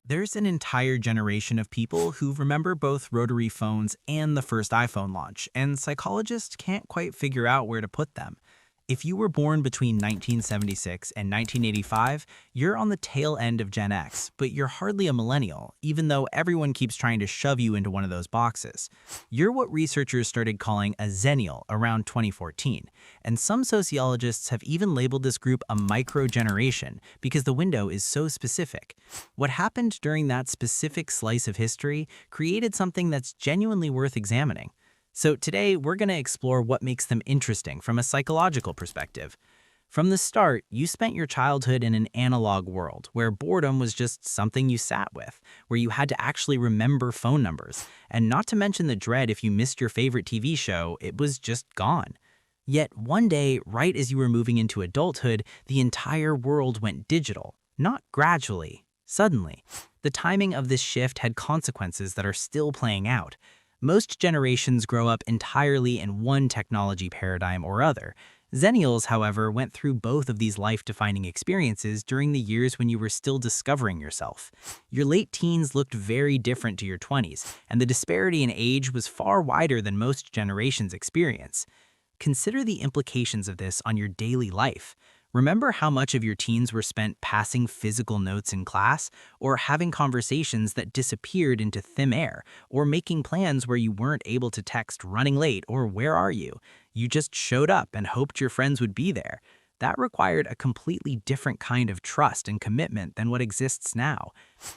There's an entire generation of people who remember both rotary phones and the first iPhone launch, and psychologists can't quite figure out where to put them. If you were born between 1976 and 1985, you're on the tail end of Gen X, but you're hardly a millennial, even though everyone keeps trying to shove you into one of those boxes. You're what researchers started calling a Xennial around 2014, and some sociologists have even labeled this group a microgeneration because the window is so specific. What happened during that specific slice of history created something that's genuinely worth examining. So today, we're going to explore what makes them interesting from a psychological perspective. From the start, you spent your childhood in an analog world where boredom was just something you sat with, where you had to actually remember phone numbers, and not to mention the dread if you missed your favorite TV show, it was just gone. Yet one day, right as you were moving into adulthood, the entire world went digital. Not gradually, suddenly. The timing of this shift had consequences that are still playing out. Most generations grow up entirely in one technology paradigm or other. Xennials, however, went through both of these life-defining experiences during the years when you were still discovering yourself. Your late teens looked very different to your 20s, and the disparity in age was far wider than most generations experience. Consider the implications of this on your daily life. Remember how much of your teens were spent passing physical notes in class, or having conversations that disappeared into thin air, or making plans where you weren't able to text running late or where are you? You just showed up and hoped your friends would be there. That required a completely different kind of trust and commitment than what exists now.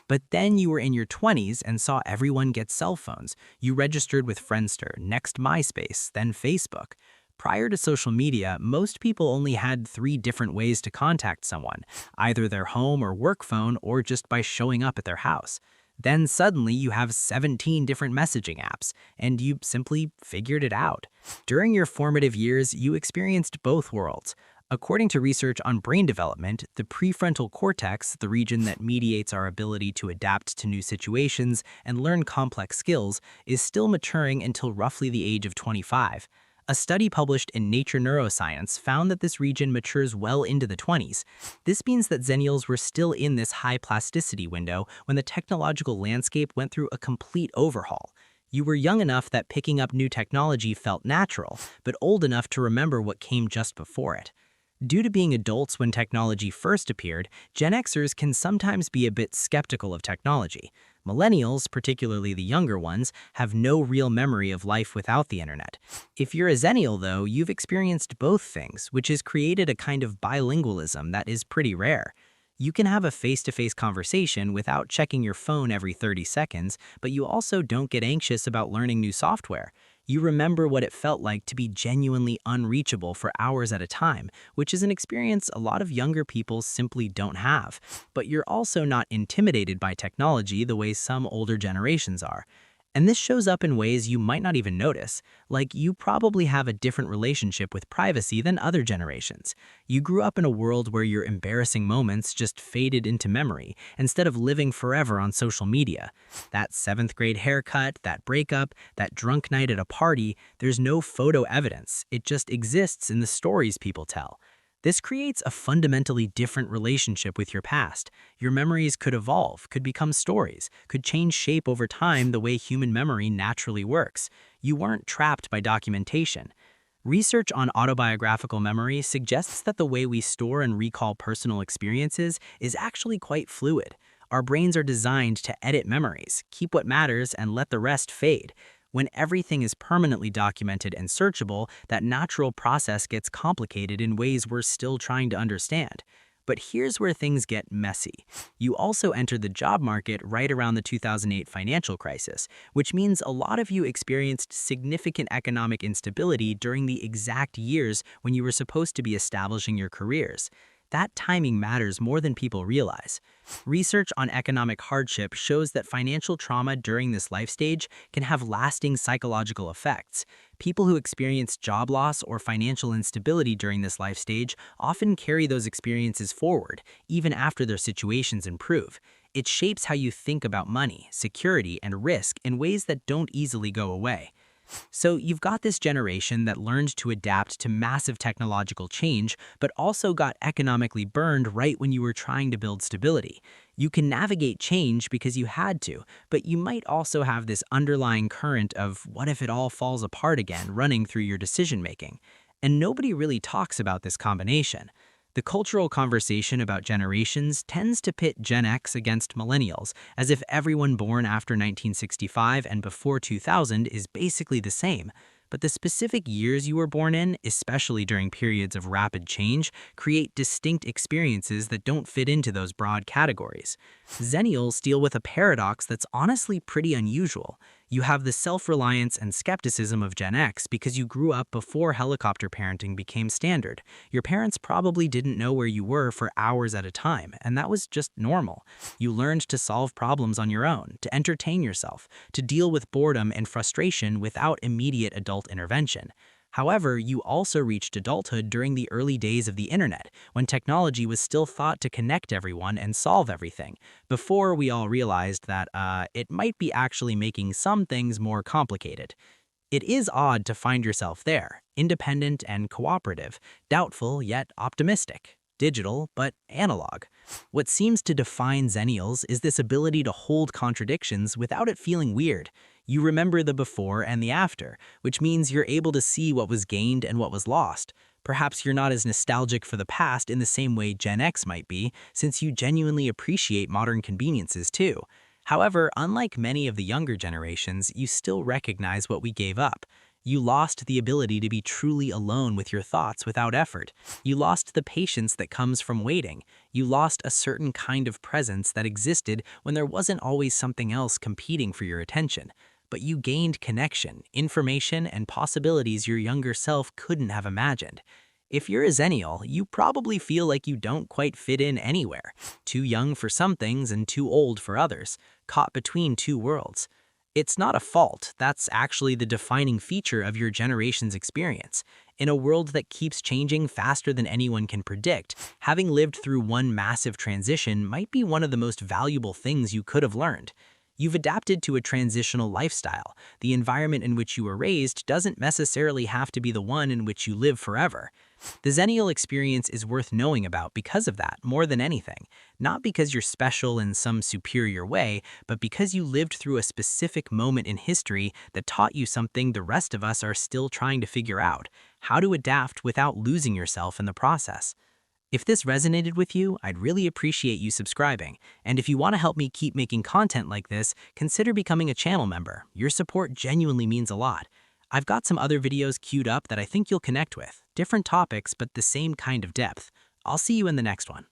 But then you were in your 20s and saw everyone get cell phones. You registered with Friendster, next MySpace, then Facebook. Prior to social media, most people only had 3 different ways to contact someone, either their home or work phone or just by showing up at their house. Then suddenly you have 17 different messaging apps, and you simply figured it out. During your formative years, you experienced both worlds. According to research on brain development, the prefrontal cortex, the region that mediates our ability to adapt to new situations and learn complex skills, is still maturing until roughly the age of 25. A study published in Nature Neuroscience found that this region matures well into the 20s. This means that Xennials were still in this high plasticity window when the technological landscape went through a complete overhaul. You were young enough that picking up new technology felt natural, but old enough to remember what came just before it. Due to being adults when technology first appeared, Gen Xers can sometimes be a bit skeptical of technology. Millennials, particularly the younger ones, have no real memory of life without the internet. If you're a Xennial, though, you've experienced both things, which has created a kind of bilingualism that is pretty rare. You can have a face-to-face conversation without checking your phone every 30 seconds, but you also don't get anxious about learning new software. You remember what it felt like to be genuinely unreachable for hours at a time, which is an experience a lot of younger people simply don't have. But you're also not intimidated by technology the way some older generations are. And this shows up in ways you might not even notice, like you probably have a different relationship with privacy than other generations. You grew up in a world where your embarrassing moments just faded into memory instead of living forever on social media. That 7th grade haircut, that breakup, that drunk night at a party, there's no photo evidence. It just exists in the stories people tell. This creates a fundamentally different relationship with your past. Your memories could evolve, could become stories, could change shape over time the way human memory naturally works. You weren't trapped by documentation. Research on autobiographical memory suggests that the way we store and recall personal experiences is actually quite fluid. Our brains are designed to edit memories, keep what matters, and let the rest fade. When everything is permanently documented and searchable, that natural process gets complicated in ways we're still trying to understand. But here's where things get messy. You also entered the job market right around the 2008 financial crisis, which means a lot of you experienced significant economic instability during the exact years when you were supposed to be establishing your careers. That timing matters more than people realize. Research on economic hardship shows that financial trauma during this life stage can have lasting psychological effects. People who experience job loss or financial instability during this life stage often carry those experiences forward, even after their situations improve. It shapes how you think about money, security, and risk in ways that don't easily go away. So you've got this generation that learned to adapt to massive technological change, but also got economically burned right when you were trying to build stability. You can navigate change because you had to, but you might also have this underlying current of what if it all falls apart again running through your decision making. And nobody really talks about this combination. The cultural conversation about generations tends to pit Gen X against millennials, as if everyone born after 1965 and before 2000 is basically the same. But the specific years you were born in, especially during periods of rapid change, create distinct experiences that don't fit into those broad categories. Xennials deal with a paradox that's honestly pretty unusual. You have the self-reliance and skepticism of Gen X because you grew up before helicopter parenting became standard. Your parents probably didn't know where you were for hours at a time, and that was just normal. You learned to solve problems on your own, to entertain yourself, to deal with boredom and frustration without immediate adult intervention. However, you also reached adulthood during the early days of the internet, when technology was still thought to connect everyone and solve everything, before we all realized that it might be actually making some things more complicated. It is odd to find yourself there, independent and cooperative, doubtful yet optimistic, digital but analog. What seems to define Xennials is this ability to hold contradictions without it feeling weird. You remember the before and the after, which means you're able to see what was gained and what was lost. Perhaps you're not as nostalgic for the past in the same way Gen X might be, since you genuinely appreciate modern conveniences too. However, unlike many of the younger generations, you still recognize what we gave up. You lost the ability to be truly alone with your thoughts without effort. You lost the patience that comes from waiting. You lost a certain kind of presence that existed when there wasn't always something else competing for your attention. But you gained connection, information, and possibilities your younger self couldn't have imagined. If you're a Xennial, you probably feel like you don't quite fit in anywhere. Too young for some things and too old for others, caught between two worlds. It's not a fault, that's actually the defining feature of your generation's experience. In a world that keeps changing faster than anyone can predict, having lived through one massive transition might be one of the most valuable things you could have learned. You've adapted to a transitional lifestyle. The environment in which you were raised doesn't necessarily have to be the one in which you live forever. The Xennial experience is worth knowing about because of that, more than anything. Not because you're special in some superior way, but because you lived through a specific moment in history that taught you something the rest of us are still trying to figure out: how to adapt without losing yourself in the process. If this resonated with you, I'd really appreciate you subscribing. And if you want to help me keep making content like this, consider becoming a channel member. Your support genuinely means a lot. I've got some other videos queued up that I think you'll connect with. Different topics, but the same kind of depth. I'll see you in the next one.